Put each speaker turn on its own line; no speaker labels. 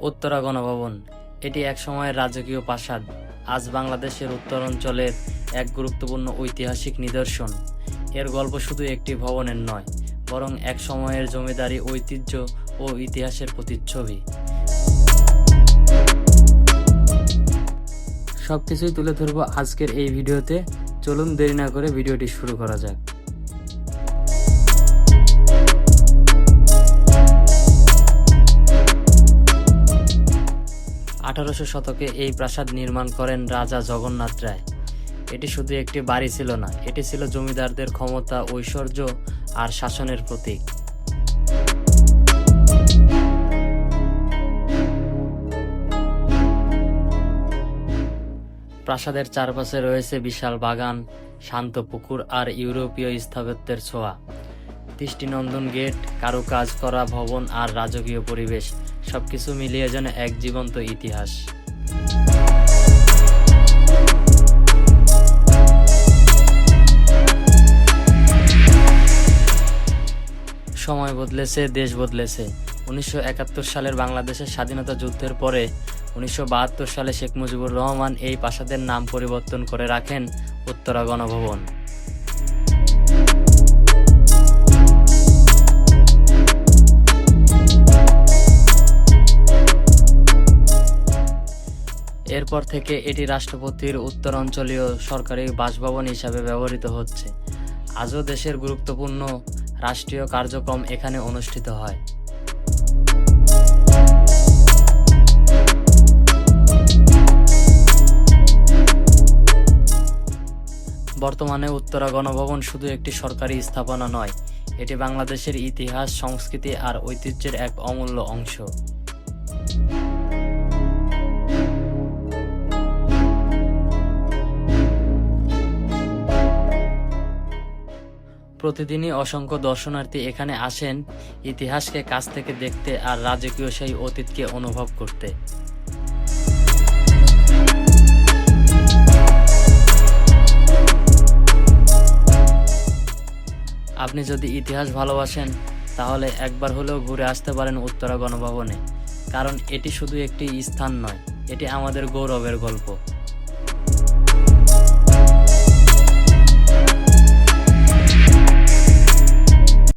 উত্তরা গণভবন এটি এক সময়ের রাজকীয় প্রাসাদ। আজ বাংলাদেশের উত্তরাঞ্চলের এক গুরুত্বপূর্ণ ঐতিহাসিক নিদর্শন। এর গল্প শুধু একটি ভবনের নয়, বরং এক সময়ের জমিদারি ঐতিহ্য ও ইতিহাসের প্রতিচ্ছবি। সবকিছুই তুলে ধরবো আজকের এই ভিডিওতে। চলুন দেরি না করে ভিডিওটি শুরু করা যাক। 1800 শতকে এই প্রাসাদ নির্মাণ করেন রাজা জগন্নাথ রায়। এটি শুধু একটি বাড়ি ছিল না, এটি ছিল জমিদারদের ক্ষমতা, ঐশ্বর্য আর শাসনের প্রতীক। প্রাসাদের চারপাশে রয়েছে বিশাল বাগান, শান্ত পুকুর আর ইউরোপীয় স্থাপত্যের ছোঁয়া। দৃষ্টিনন্দন গেট, কারুকাজ করা ভবন আর রাজকীয় পরিবেশ, সবকিছু মিলিয়ে যেন এক জীবন্ত ইতিহাস। সময় বদলেছে, দেশ বদলেছে। 1971 সালের বাংলাদেশের স্বাধীনতা যুদ্ধের পরে 1972 সালে শেখ মুজিবুর রহমান এই প্রাসাদের নাম পরিবর্তন করে রাখেন উত্তরা গণভবন। এরপর থেকে এটি রাষ্ট্রপতির উত্তরাঞ্চলীয় সরকারি বাসভবন হিসাবে ব্যবহৃত হচ্ছে। আজও দেশের গুরুত্বপূর্ণ রাষ্ট্রীয় কার্যক্রম এখানে অনুষ্ঠিত হয়। বর্তমানে উত্তরা গণভবন শুধু একটি সরকারি স্থাপনা নয়, এটি বাংলাদেশের ইতিহাস, সংস্কৃতি আর ঐতিহ্যের এক অমূল্য অংশ। প্রতিদিনই অসংখ্য দর্শনার্থী এখানে আসেন ইতিহাসকে কাছ থেকে দেখতে আর রাজকীয় সেই অতীতকে অনুভব করতে। আপনি যদি ইতিহাস ভালোবাসেন, তাহলে একবার হলেও ঘুরে আসতে পারেন উত্তরা গণভবনে, কারণ এটি শুধু একটি স্থান নয়, এটি আমাদের গৌরবের গল্প।